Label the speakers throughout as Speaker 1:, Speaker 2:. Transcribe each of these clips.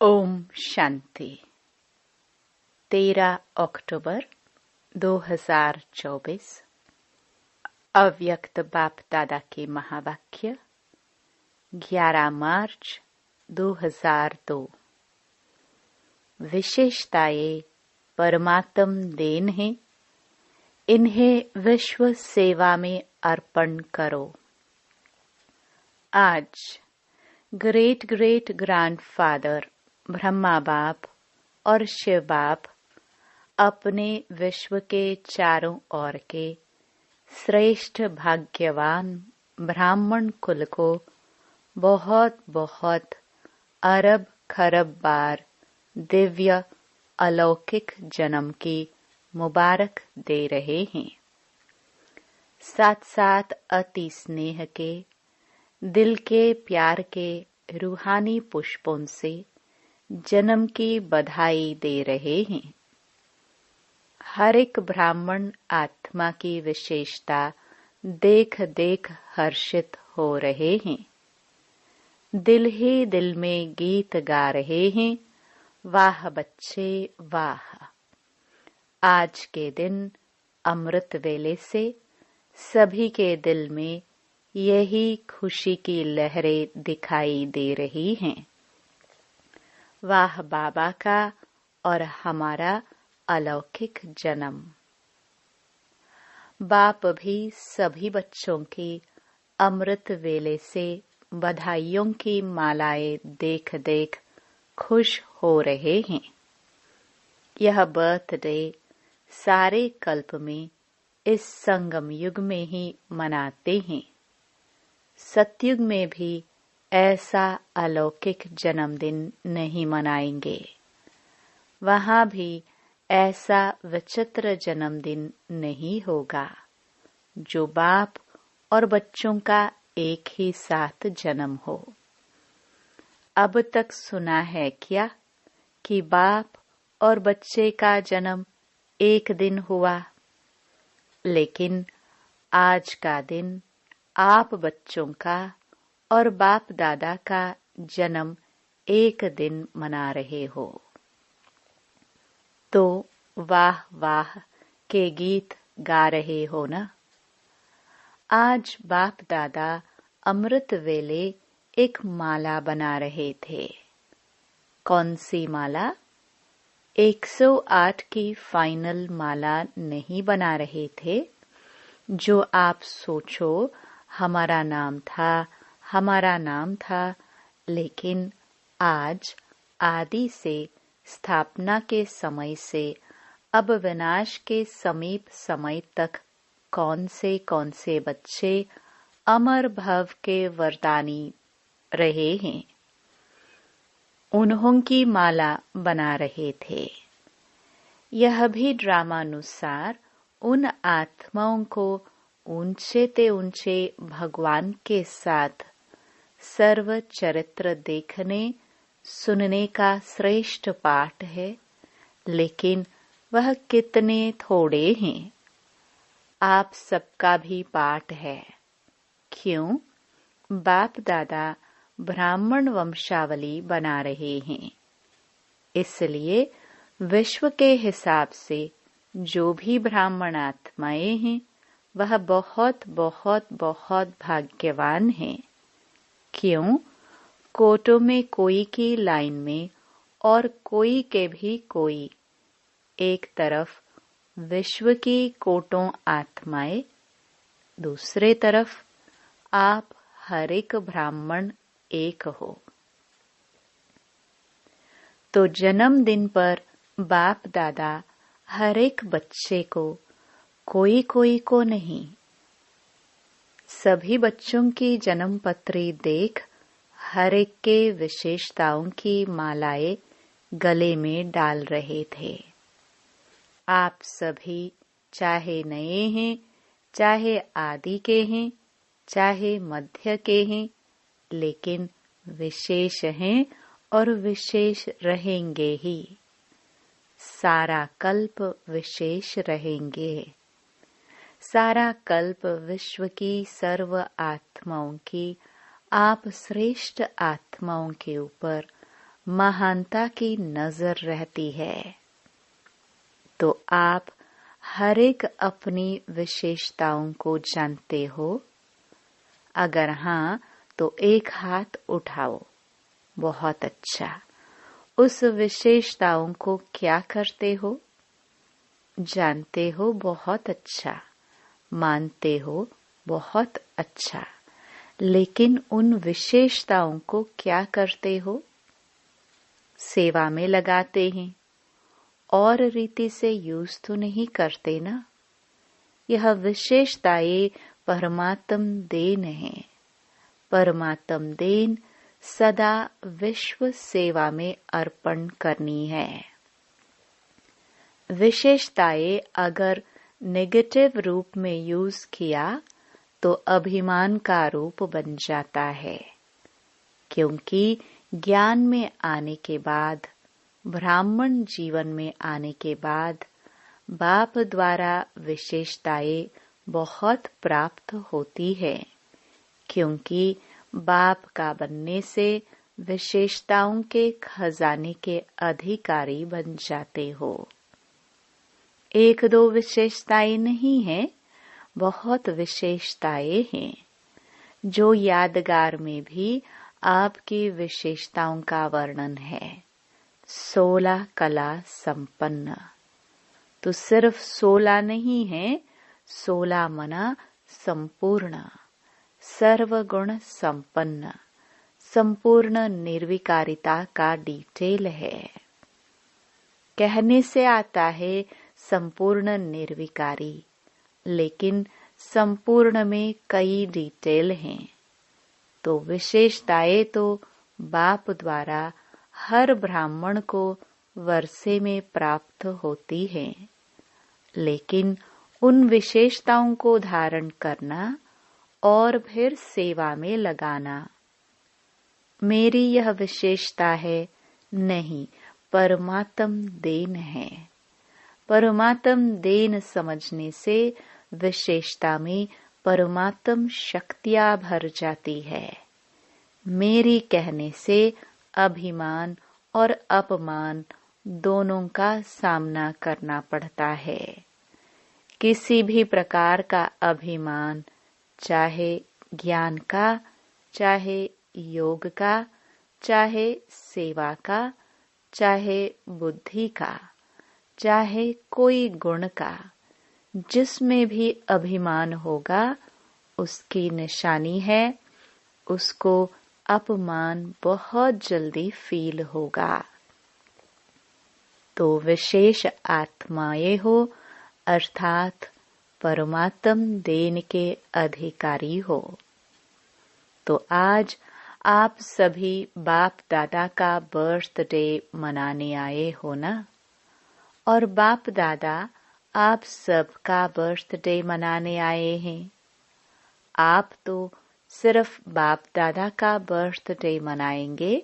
Speaker 1: ओम शांति। 13 अक्टूबर 2024। अव्यक्त बाप दादा के महावाक्य 11 मार्च 2002। विशेषताएं परमात्म देन है, इन्हें विश्व सेवा में अर्पण करो। आज ग्रेट ग्रेट ग्रैंडफादर ब्रह्मा बाप और शिव बाप अपने विश्व के चारों ओर के श्रेष्ठ भाग्यवान ब्राह्मण कुल को बहुत बहुत अरब खरब बार दिव्य अलौकिक जन्म की मुबारक दे रहे हैं। साथ साथ अति स्नेह के दिल के प्यार के रूहानी पुष्पों से जन्म की बधाई दे रहे हैं। हर एक ब्राह्मण आत्मा की विशेषता देख देख हर्षित हो रहे हैं। दिल ही दिल में गीत गा रहे हैं, वाह बच्चे वाह। आज के दिन अमृत वेले से सभी के दिल में यही खुशी की लहरें दिखाई दे रही हैं। वाह बाबा का और हमारा अलौकिक जन्म। बाप भी सभी बच्चों की अमृत वेले से बधाइयों की मालाएं देख देख खुश हो रहे हैं। यह बर्थडे सारे कल्प में इस संगम युग में ही मनाते हैं। सतयुग में भी ऐसा अलौकिक जन्मदिन नहीं मनाएंगे। वहां भी ऐसा विचित्र जन्मदिन नहीं होगा जो बाप और बच्चों का एक ही साथ जन्म हो। अब तक सुना है क्या कि बाप और बच्चे का जन्म एक दिन हुआ? लेकिन आज का दिन आप बच्चों का और बाप दादा का जन्म एक दिन मना रहे हो, तो वाह वाह के गीत गा रहे हो ना। आज बाप दादा अमृत वेले एक माला बना रहे थे। कौन सी माला? 108 की फाइनल माला नहीं बना रहे थे जो आप सोचो हमारा नाम था, लेकिन आज आदि से स्थापना के समय से अब विनाश के समीप समय तक कौन से बच्चे अमर भव के वरदानी रहे हैं, उन्हों की माला बना रहे थे। यह भी ड्रामानुसार उन आत्माओं को ऊंचे ते ऊंचे भगवान के साथ सर्व चरित्र देखने सुनने का श्रेष्ठ पाठ है, लेकिन वह कितने थोड़े हैं। आप सबका भी पाठ है। क्यों? बाप दादा ब्राह्मण वंशावली बना रहे हैं, इसलिए विश्व के हिसाब से जो भी ब्राह्मण आत्माएं हैं वह बहुत बहुत बहुत भाग्यवान हैं। क्यों? कोटों में कोई की लाइन में और कोई के भी कोई। एक तरफ विश्व की कोटों आत्माएं, दूसरे तरफ आप हर एक ब्राह्मण एक हो। तो जन्मदिन पर बाप दादा हर एक बच्चे को, कोई कोई को नहीं, सभी बच्चों की जन्म पत्री देख हर एक के विशेषताओं की मालाएं गले में डाल रहे थे। आप सभी चाहे नए हैं, चाहे आदि के हैं, चाहे मध्य के हैं, लेकिन विशेष हैं और विशेष रहेंगे ही। सारा कल्प विशेष रहेंगे। सारा कल्प विश्व की सर्व आत्माओं की आप श्रेष्ठ आत्माओं के ऊपर महानता की नजर रहती है। तो आप हर एक अपनी विशेषताओं को जानते हो? अगर हाँ, तो एक हाथ उठाओ। बहुत अच्छा। उस विशेषताओं को क्या करते हो? जानते हो? बहुत अच्छा। मानते हो? बहुत अच्छा। लेकिन उन विशेषताओं को क्या करते हो? सेवा में लगाते हैं और रीति से यूज तो नहीं करते ना। यह विशेषताएं परमात्म देन है। परमात्म देन सदा विश्व सेवा में अर्पण करनी है। विशेषताएं अगर नेगेटिव रूप में यूज किया तो अभिमान का रूप बन जाता है, क्योंकि ज्ञान में आने के बाद, ब्राह्मण जीवन में आने के बाद बाप द्वारा विशेषताएं बहुत प्राप्त होती है, क्योंकि बाप का बनने से विशेषताओं के खजाने के अधिकारी बन जाते हो। एक दो विशेषताएं नहीं हैं, बहुत विशेषताएं हैं, जो यादगार में भी आपकी विशेषताओं का वर्णन है। 16 कला संपन्न। तो सिर्फ 16 नहीं है, 16 मना संपूर्ण, सर्वगुण संपन्न, संपूर्ण निर्विकारिता का डिटेल है। कहने से आता है संपूर्ण निर्विकारी, लेकिन संपूर्ण में कई डिटेल हैं। तो विशेषताएं तो बाप द्वारा हर ब्राह्मण को वर्षे में प्राप्त होती हैं, लेकिन उन विशेषताओं को धारण करना और फिर सेवा में लगाना। मेरी यह विशेषता है नहीं, परमात्म देन है। परमात्म देन समझने से विशेषता में परमात्म शक्तियां भर जाती है। मेरी कहने से अभिमान और अपमान दोनों का सामना करना पड़ता है। किसी भी प्रकार का अभिमान, चाहे ज्ञान का, चाहे योग का, चाहे सेवा का, चाहे बुद्धि का, चाहे कोई गुण का, जिसमें भी अभिमान होगा उसकी निशानी है, उसको अपमान बहुत जल्दी फील होगा। तो विशेष आत्माएं हो, अर्थात परमात्म देन के अधिकारी हो। तो आज आप सभी बाप दादा का बर्थडे मनाने आए हो ना, और बाप दादा आप सबका बर्थडे मनाने आए हैं। आप तो सिर्फ बाप दादा का बर्थडे मनाएंगे,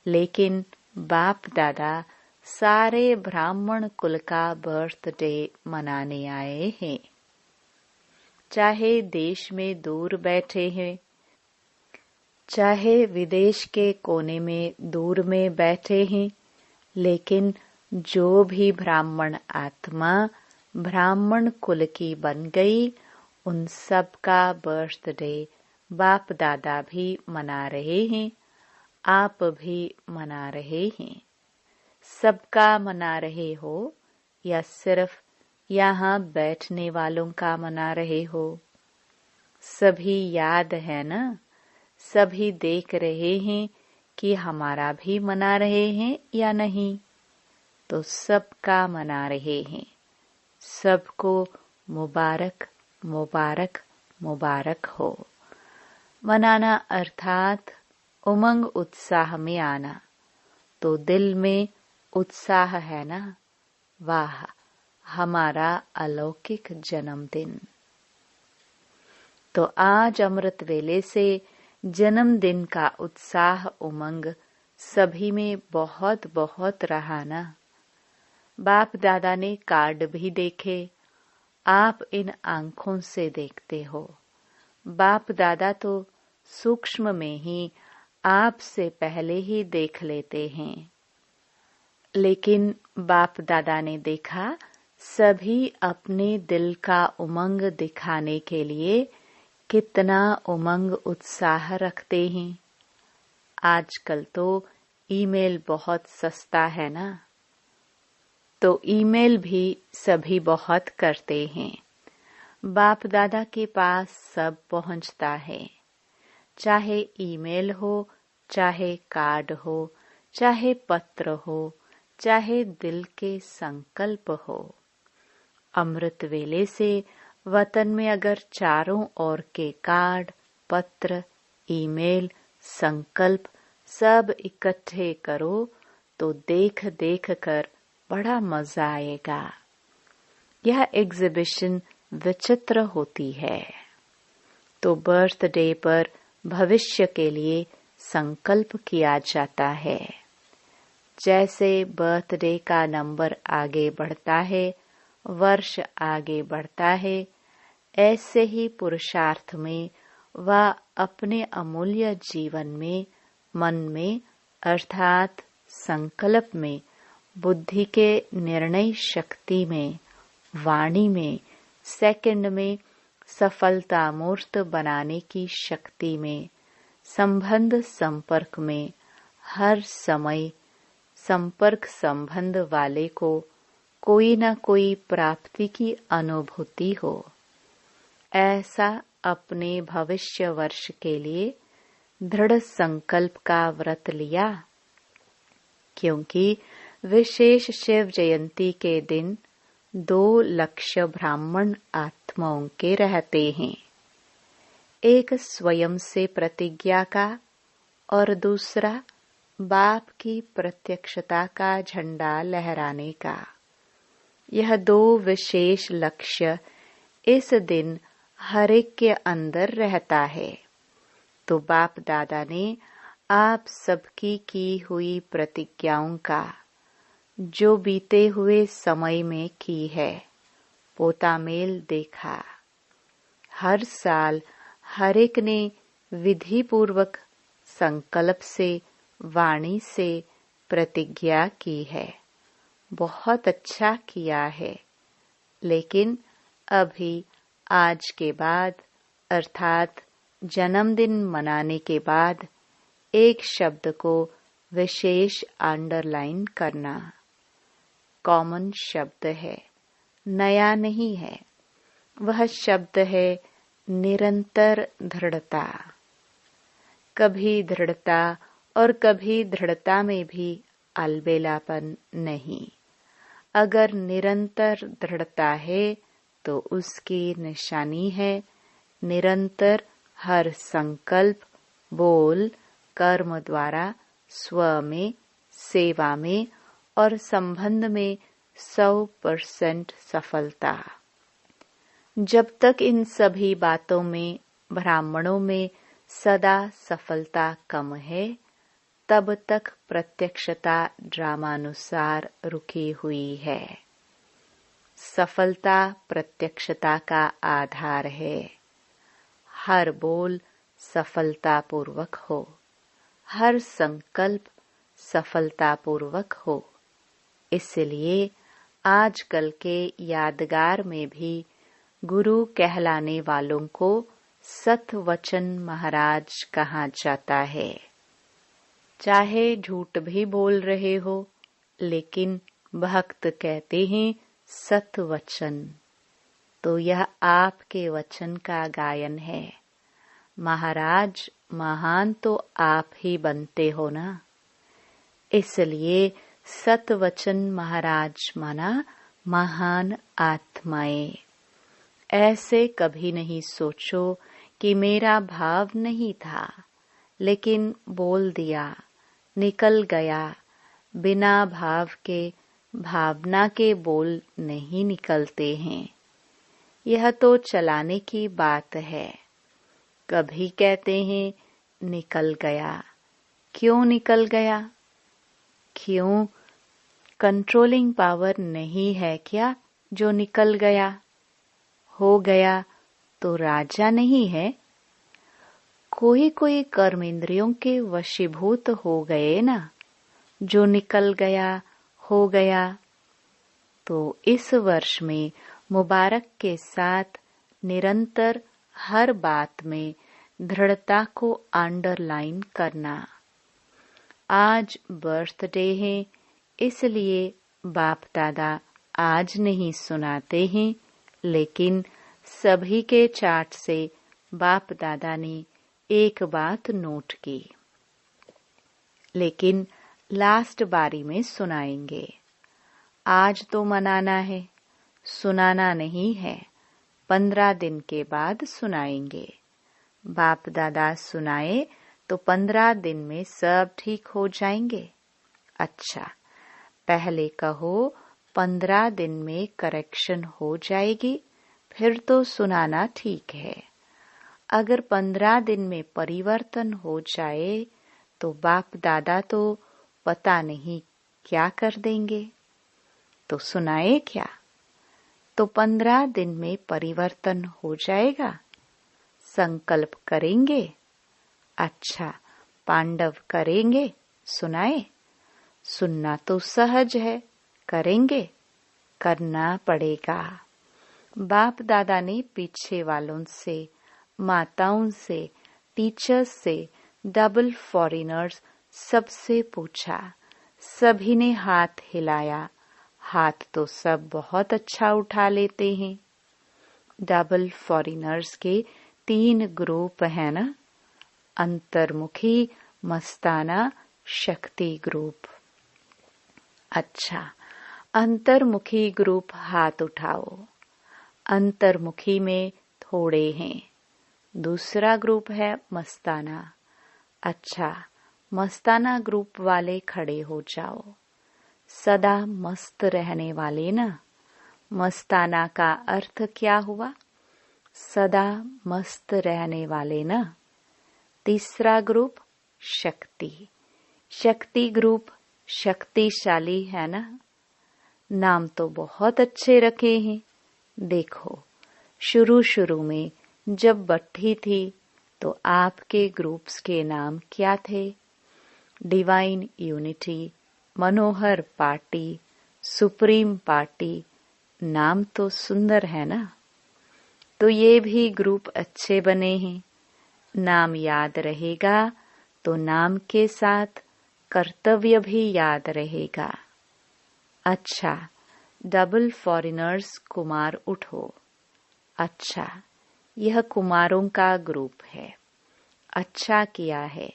Speaker 1: लेकिन बाप दादा सारे ब्राह्मण कुल का बर्थडे मनाने आए हैं। चाहे देश में दूर बैठे हैं, चाहे विदेश के कोने में दूर में बैठे हैं, लेकिन जो भी ब्राह्मण आत्मा ब्राह्मण कुल की बन गई, उन सब का बर्थडे बाप दादा भी मना रहे हैं, आप भी मना रहे हैं। सबका मना रहे हो या सिर्फ यहाँ बैठने वालों का मना रहे हो? सभी याद है ना? सभी देख रहे हैं कि हमारा भी मना रहे हैं या नहीं? तो सबका मना रहे हैं। सबको मुबारक मुबारक मुबारक हो। मनाना अर्थात उमंग उत्साह में आना। तो दिल में उत्साह है ना? वाह, हमारा अलौकिक जन्मदिन। तो आज अमृत वेले से जन्मदिन का उत्साह उमंग सभी में बहुत बहुत रहा ना। बाप दादा ने कार्ड भी देखे, आप इन आंखों से देखते हो। बाप दादा तो सूक्ष्म में ही आपसे पहले ही देख लेते हैं। लेकिन बाप दादा ने देखा सभी अपने दिल का उमंग दिखाने के लिए कितना उमंग उत्साह रखते हैं। आजकल तो ईमेल बहुत सस्ता है ना, तो ईमेल भी सभी बहुत करते हैं। बाप दादा के पास सब पहुंचता है, चाहे ईमेल हो, चाहे कार्ड हो, चाहे पत्र हो, चाहे दिल के संकल्प हो। अमृत वेले से वतन में अगर चारों ओर के कार्ड, पत्र, ईमेल, संकल्प सब इकट्ठे करो तो देख देख कर बड़ा मजा आएगा। यह एग्जिबिशन विचित्र होती है। तो बर्थडे पर भविष्य के लिए संकल्प किया जाता है। जैसे बर्थडे का नंबर आगे बढ़ता है, वर्ष आगे बढ़ता है, ऐसे ही पुरुषार्थ में व अपने अमूल्य जीवन में, मन में अर्थात संकल्प में, बुद्धि के निर्णय शक्ति में, वाणी में, सेकंड में सफलता मूर्त बनाने की शक्ति में, संबंध संपर्क में हर समय संपर्क संबंध वाले को कोई न कोई प्राप्ति की अनुभूति हो, ऐसा अपने भविष्य वर्ष के लिए दृढ़ संकल्प का व्रत लिया। क्योंकि विशेष शिव जयंती के दिन 2 लक्ष्य ब्राह्मण आत्माओं के रहते हैं, एक स्वयं से प्रतिज्ञा का और दूसरा बाप की प्रत्यक्षता का झंडा लहराने का। यह 2 विशेष लक्ष्य इस दिन हर एक के अंदर रहता है। तो बाप दादा ने आप सबकी की हुई प्रतिज्ञाओं का जो बीते हुए समय में की है पोता मेल देखा। हर साल हर एक ने विधि पूर्वक संकल्प से, वाणी से प्रतिज्ञा की है। बहुत अच्छा किया है। लेकिन अभी आज के बाद अर्थात जन्मदिन मनाने के बाद एक शब्द को विशेष अंडरलाइन करना। कॉमन शब्द है, नया नहीं है। वह शब्द है निरंतर दृढ़ता। कभी दृढ़ता और कभी दृढ़ता में भी अलबेलापन नहीं। अगर निरंतर दृढ़ता है तो उसकी निशानी है निरंतर हर संकल्प, बोल, कर्म द्वारा स्व में, सेवा में और संबंध में 100% सफलता। जब तक इन सभी बातों में ब्राह्मणों में सदा सफलता कम है, तब तक प्रत्यक्षता ड्रामानुसार रुकी हुई है। सफलता प्रत्यक्षता का आधार है। हर बोल सफलतापूर्वक हो, हर संकल्प सफलतापूर्वक हो। इसलिए आजकल के यादगार में भी गुरु कहलाने वालों को सतवचन महाराज कहा जाता है। चाहे झूठ भी बोल रहे हो, लेकिन भक्त कहते हैं सतवचन। तो यह आपके वचन का गायन है। महाराज महान तो आप ही बनते हो ना। इसलिए सतवचन महाराज माना महान आत्माएं। ऐसे कभी नहीं सोचो कि मेरा भाव नहीं था, लेकिन बोल दिया, निकल गया। बिना भाव के भावना के बोल नहीं निकलते हैं। यह तो चलाने की बात है। कभी कहते हैं निकल गया। क्यों निकल गया? क्यों? कंट्रोलिंग पावर नहीं है क्या जो निकल गया? हो गया तो राजा नहीं है। कोई कोई कर्म इंद्रियों के वशीभूत हो गए ना, जो निकल गया हो गया। तो इस वर्ष में मुबारक के साथ निरंतर हर बात में दृढ़ता को अंडरलाइन करना। आज बर्थडे है, इसलिए बाप दादा आज नहीं सुनाते हैं, लेकिन सभी के चार्ट से बाप दादा ने एक बात नोट की, लेकिन लास्ट बारी में सुनाएंगे। आज तो मनाना है, सुनाना नहीं है। 15 दिन के बाद सुनाएंगे। बाप दादा सुनाए तो 15 दिन में सब ठीक हो जाएंगे। अच्छा, पहले कहो 15 दिन में करेक्शन हो जाएगी, फिर तो सुनाना ठीक है। अगर 15 दिन में परिवर्तन हो जाए तो बाप दादा तो पता नहीं क्या कर देंगे। तो सुनाए क्या? तो 15 दिन में परिवर्तन हो जाएगा। संकल्प करेंगे। अच्छा, पांडव करेंगे, सुनाए। सुनना तो सहज है, करेंगे, करना पड़ेगा। बाप दादा ने पीछे वालों से, माताओं से, टीचर्स से, डबल फॉरेनर्स सबसे पूछा। सभी ने हाथ हिलाया। हाथ तो सब बहुत अच्छा उठा लेते हैं। डबल फॉरेनर्स के 3 ग्रुप है ना, अंतर्मुखी, मस्ताना, शक्ति ग्रुप। अच्छा, अंतर्मुखी ग्रुप हाथ उठाओ। अंतर्मुखी में थोड़े हैं। दूसरा ग्रुप है मस्ताना। अच्छा, मस्ताना ग्रुप वाले खड़े हो जाओ। सदा मस्त रहने वाले ना। मस्ताना का अर्थ क्या हुआ? सदा मस्त रहने वाले ना। तीसरा ग्रुप शक्ति। शक्ति ग्रुप शक्तिशाली है ना। नाम तो बहुत अच्छे रखे हैं। देखो, शुरू में जब बट्टी थी तो आपके ग्रुप्स के नाम क्या थे? डिवाइन यूनिटी, मनोहर पार्टी, सुप्रीम पार्टी। नाम तो सुंदर है ना। तो ये भी ग्रुप अच्छे बने हैं। नाम याद रहेगा तो नाम के साथ कर्तव्य भी याद रहेगा। अच्छा, डबल फॉरेनर्स कुमार उठो। अच्छा, यह कुमारों का ग्रुप है। अच्छा किया है।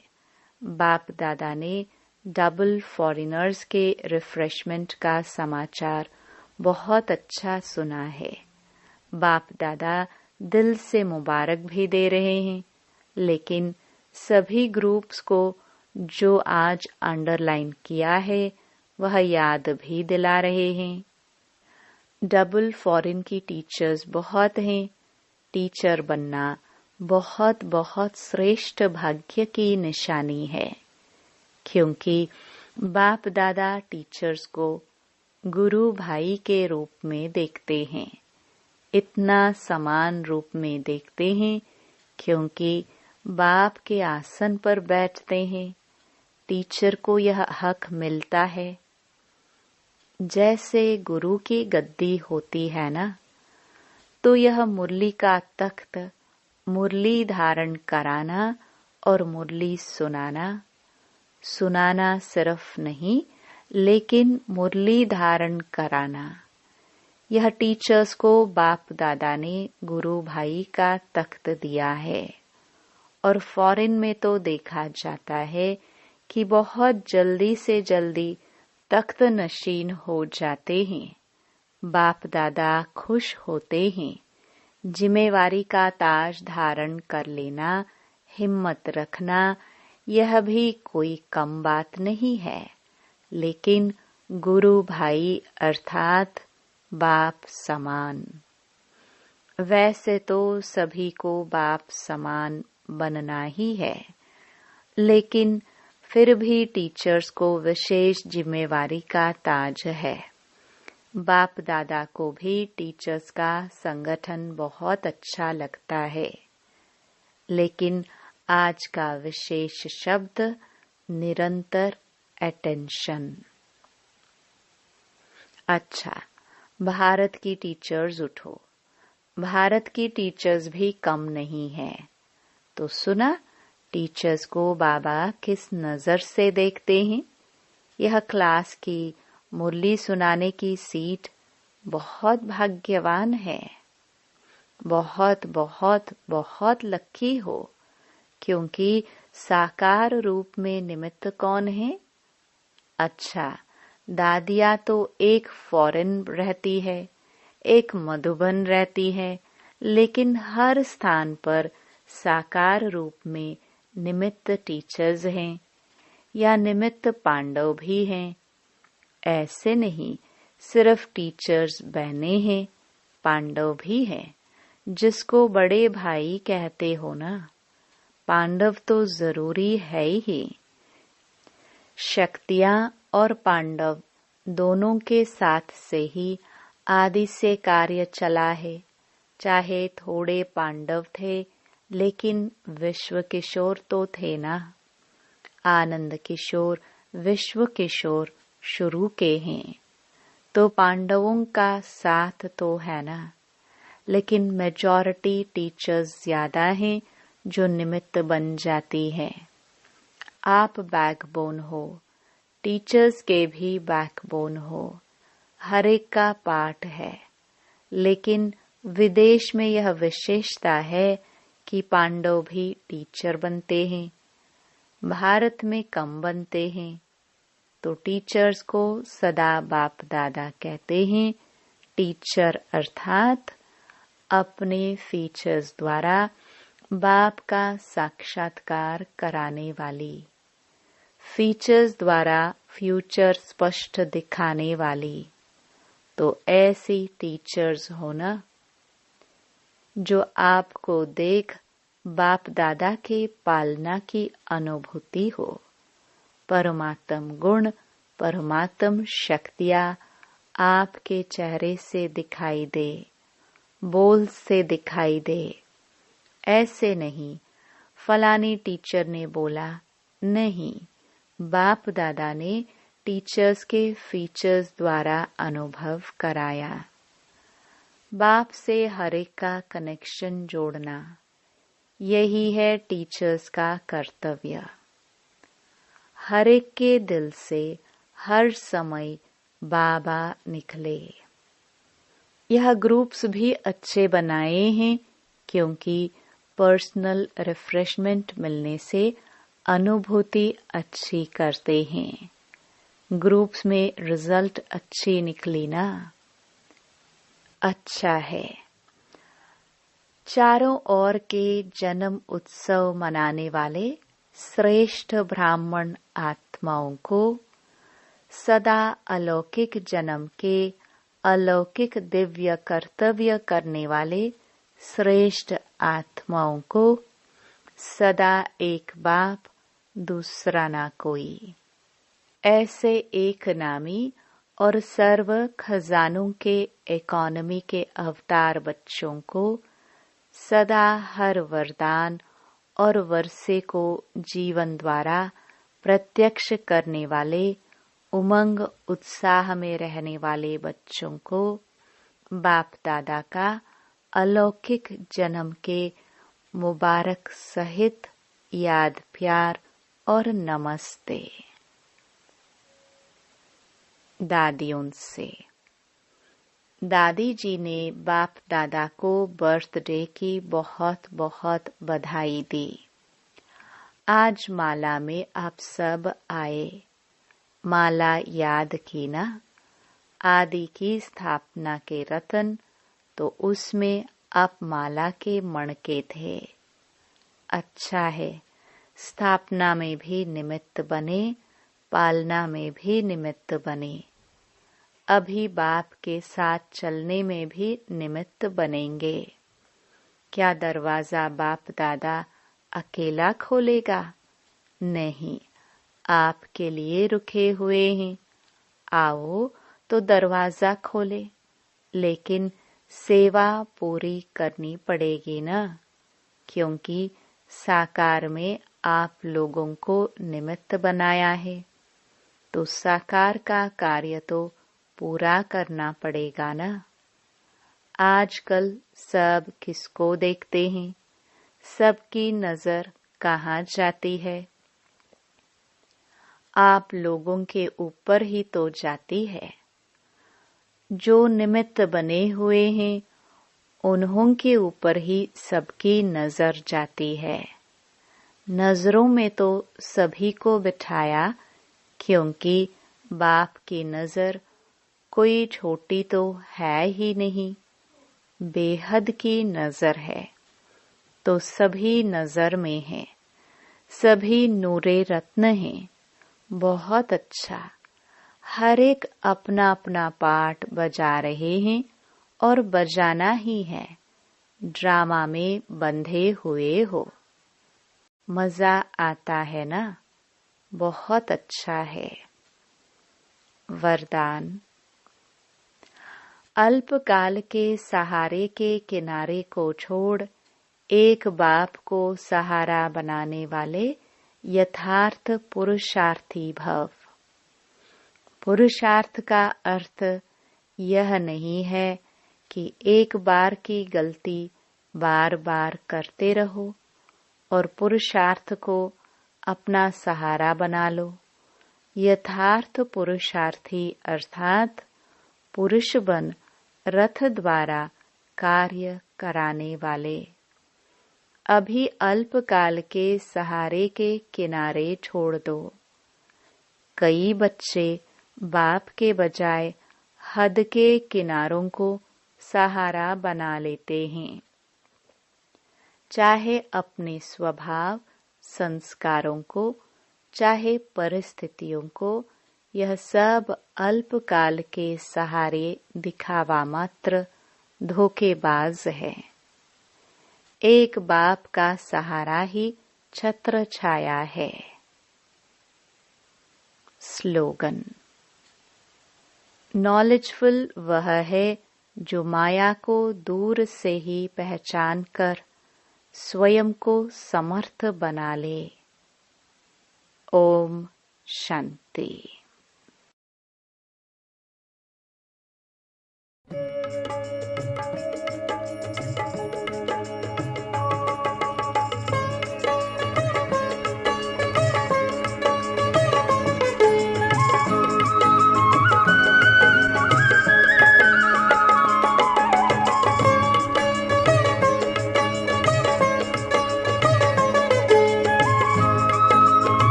Speaker 1: बाप दादा ने डबल फॉरेनर्स के रिफ्रेशमेंट का समाचार बहुत अच्छा सुना है। बाप दादा दिल से मुबारक भी दे रहे हैं, लेकिन सभी ग्रुप्स को जो आज अंडरलाइन किया है वह याद भी दिला रहे हैं। डबल फॉरेन की टीचर्स बहुत हैं। टीचर बनना बहुत बहुत श्रेष्ठ भाग्य की निशानी है, क्योंकि बाप दादा टीचर्स को गुरु भाई के रूप में देखते हैं। इतना समान रूप में देखते हैं क्योंकि बाप के आसन पर बैठते हैं। टीचर को यह हक मिलता है। जैसे गुरु की गद्दी होती है ना, तो यह मुरली का तख्त, मुरली धारण कराना और मुरली सुनाना। सुनाना सिर्फ नहीं, लेकिन मुरली धारण कराना। यह टीचर्स को बाप दादा ने गुरु भाई का तख्त दिया है। और फॉरेन में तो देखा जाता है कि बहुत जल्दी से जल्दी तख्त नशीन हो जाते हैं। बाप दादा खुश होते हैं। जिम्मेवारी का ताज धारण कर लेना, हिम्मत रखना, यह भी कोई कम बात नहीं है। लेकिन गुरु भाई अर्थात बाप समान। वैसे तो सभी को बाप समान बनना ही है, लेकिन फिर भी टीचर्स को विशेष जिम्मेवारी का ताज है। बाप दादा को भी टीचर्स का संगठन बहुत अच्छा लगता है, लेकिन आज का विशेष शब्द निरंतर अटेंशन। अच्छा, भारत की टीचर्स उठो। भारत की टीचर्स भी कम नहीं है। तो सुना, टीचर्स को बाबा किस नजर से देखते हैं। यह क्लास की मुरली सुनाने की सीट बहुत भाग्यवान है। बहुत बहुत बहुत लकी हो, क्योंकि साकार रूप में निमित्त कौन है। अच्छा, दादिया तो एक फॉरेन रहती है, एक मधुबन रहती है, लेकिन हर स्थान पर साकार रूप में निमित्त टीचर्स हैं या निमित्त पांडव भी हैं। ऐसे नहीं सिर्फ टीचर्स बहने हैं, पांडव भी हैं, जिसको बड़े भाई कहते हो ना। पांडव तो जरूरी है ही। शक्तियां और पांडव दोनों के साथ से ही आदि से कार्य चला है। चाहे थोड़े पांडव थे, लेकिन विश्व किशोर तो थे ना। आनंद किशोर विश्व किशोर शुरू के हैं, तो पांडवों का साथ तो है ना। लेकिन मेजॉरिटी टीचर्स ज्यादा हैं जो निमित्त बन जाती है। आप बैकबोन हो, टीचर्स के भी बैकबोन हो। हर एक का पार्ट है, लेकिन विदेश में यह विशेषता है कि पांडव भी टीचर बनते हैं, भारत में कम बनते हैं। तो टीचर्स को सदा बाप दादा कहते हैं। टीचर अर्थात अपने फीचर्स द्वारा बाप का साक्षात्कार कराने वाली, फीचर्स द्वारा फ्यूचर स्पष्ट दिखाने वाली। तो ऐसी टीचर्स होना जो आपको देख बाप दादा के पालना की अनुभूति हो। परमात्म गुण, परमात्म शक्तियाँ आपके चेहरे से दिखाई दे, बोल से दिखाई दे। ऐसे नहीं फलानी टीचर ने बोला, नहीं, बाप दादा ने टीचर्स के फीचर्स द्वारा अनुभव कराया। बाप से हर एक का कनेक्शन जोड़ना, यही है टीचर्स का कर्तव्य। हर एक के दिल से हर समय बाबा निकले। यह ग्रुप्स भी अच्छे बनाए हैं, क्योंकि पर्सनल रिफ्रेशमेंट मिलने से अनुभूति अच्छी करते हैं। ग्रुप्स में रिजल्ट अच्छी निकली ना। अच्छा है। चारों ओर के जन्म उत्सव मनाने वाले श्रेष्ठ ब्राह्मण आत्माओं को सदा अलौकिक जन्म के अलौकिक दिव्य कर्तव्य करने वाले श्रेष्ठ आत्माओं को सदा एक बाप, दूसरा ना कोई। ऐसे एक नामी और सर्व खजानों के इकोनॉमी के अवतार बच्चों को सदा हर वरदान और वर्षे को जीवन द्वारा प्रत्यक्ष करने वाले उमंग उत्साह में रहने वाले बच्चों को बाप दादा का अलौकिक जन्म के मुबारक सहित याद प्यार और नमस्ते। दादियों से। दादी जी ने बाप दादा को बर्थडे की बहुत बहुत बधाई दी। आज माला में आप सब आए। माला याद की ना, आदि की स्थापना के रतन, तो उसमें आप माला के मणके थे। अच्छा है, स्थापना में भी निमित्त बने, पालना में भी निमित्त बने। अभी बाप के साथ चलने में भी निमित्त बनेंगे। क्या दरवाजा बाप दादा अकेला खोलेगा? नहीं, आपके लिए रुके हुए हैं। आओ तो दरवाजा खोले, लेकिन सेवा पूरी करनी पड़ेगी ना, क्योंकि साकार में आप लोगों को निमित्त बनाया है, तो साकार का कार्य तो पूरा करना पड़ेगा ना। आजकल सब किसको देखते हैं? सबकी नजर कहाँ जाती है? आप लोगों के ऊपर ही तो जाती है। जो निमित्त बने हुए हैं उन्हों के ऊपर ही सबकी नजर जाती है। नजरों में तो सभी को बिठाया, क्योंकि बाप की नजर कोई छोटी तो है ही नहीं, बेहद की नजर है। तो सभी नजर में हैं, सभी नूरे रत्न हैं। बहुत अच्छा, हर एक अपना अपना पार्ट बजा रहे हैं और बजाना ही है। ड्रामा में बंधे हुए हो। मजा आता है ना? बहुत अच्छा है। वरदान। अल्पकाल के सहारे के किनारे को छोड़ एक बाप को सहारा बनाने वाले यथार्थ पुरुषार्थी भव। पुरुषार्थ का अर्थ यह नहीं है कि एक बार की गलती बार बार करते रहो और पुरुषार्थ को अपना सहारा बना लो। यथार्थ पुरुषार्थी अर्थात पुरुष बन रथ द्वारा कार्य कराने वाले। अभी अल्पकाल के सहारे के किनारे छोड़ दो। कई बच्चे बाप के बजाय हद के किनारों को सहारा बना लेते हैं। चाहे अपने स्वभाव संस्कारों को, चाहे परिस्थितियों को, यह सब अल्पकाल के सहारे दिखावा मात्र धोखेबाज है। एक बाप का सहारा ही छत्र छाया है। स्लोगन। नॉलेजफुल वह है जो माया को दूर से ही पहचान कर स्वयं को समर्थ बना ले। ओम शांति।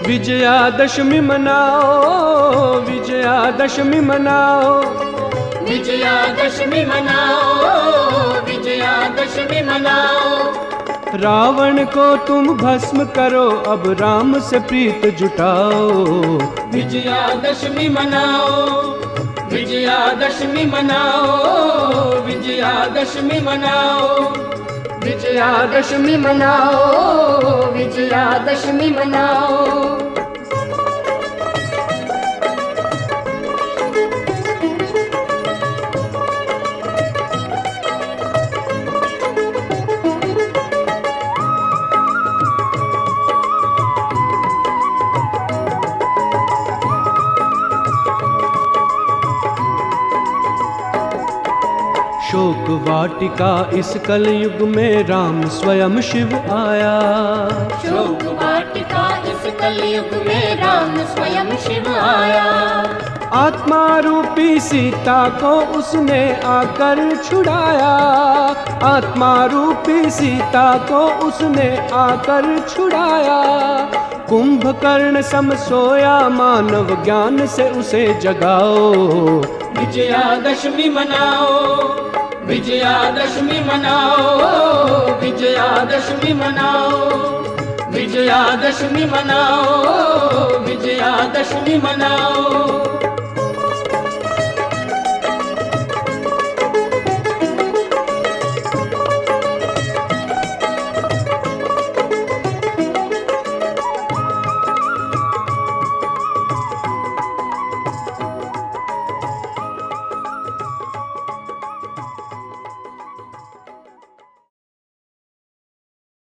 Speaker 2: विजयादशमी मनाओ, विजयादशमी मनाओ,
Speaker 3: विजयादशमी मनाओ, विजयादशमी मनाओ।
Speaker 2: रावण को तुम भस्म करो, अब राम से प्रीत जुटाओ।
Speaker 3: विजयादशमी मनाओ, विजयादशमी मनाओ, विजयादशमी मनाओ, विजयादशमी मनाओ, विजयादशमी मनाओ।
Speaker 2: शोक वाटिका इस कलयुग में राम स्वयं शिव आया।
Speaker 3: शोक वाटिका इस कलयुग में राम स्वयं शिव आया।
Speaker 2: आत्मा रूपी सीता को उसने आकर छुड़ाया। आत्मा रूपी सीता को उसने आकर छुड़ाया। कुंभकर्ण सम सोया, मानव ज्ञान से उसे जगाओ।
Speaker 3: विजयादशमी मनाओ, विजयादशमी मनाओ, विजयादशमी मनाओ, विजयादशमी मनाओ, विजयादशमी मनाओ।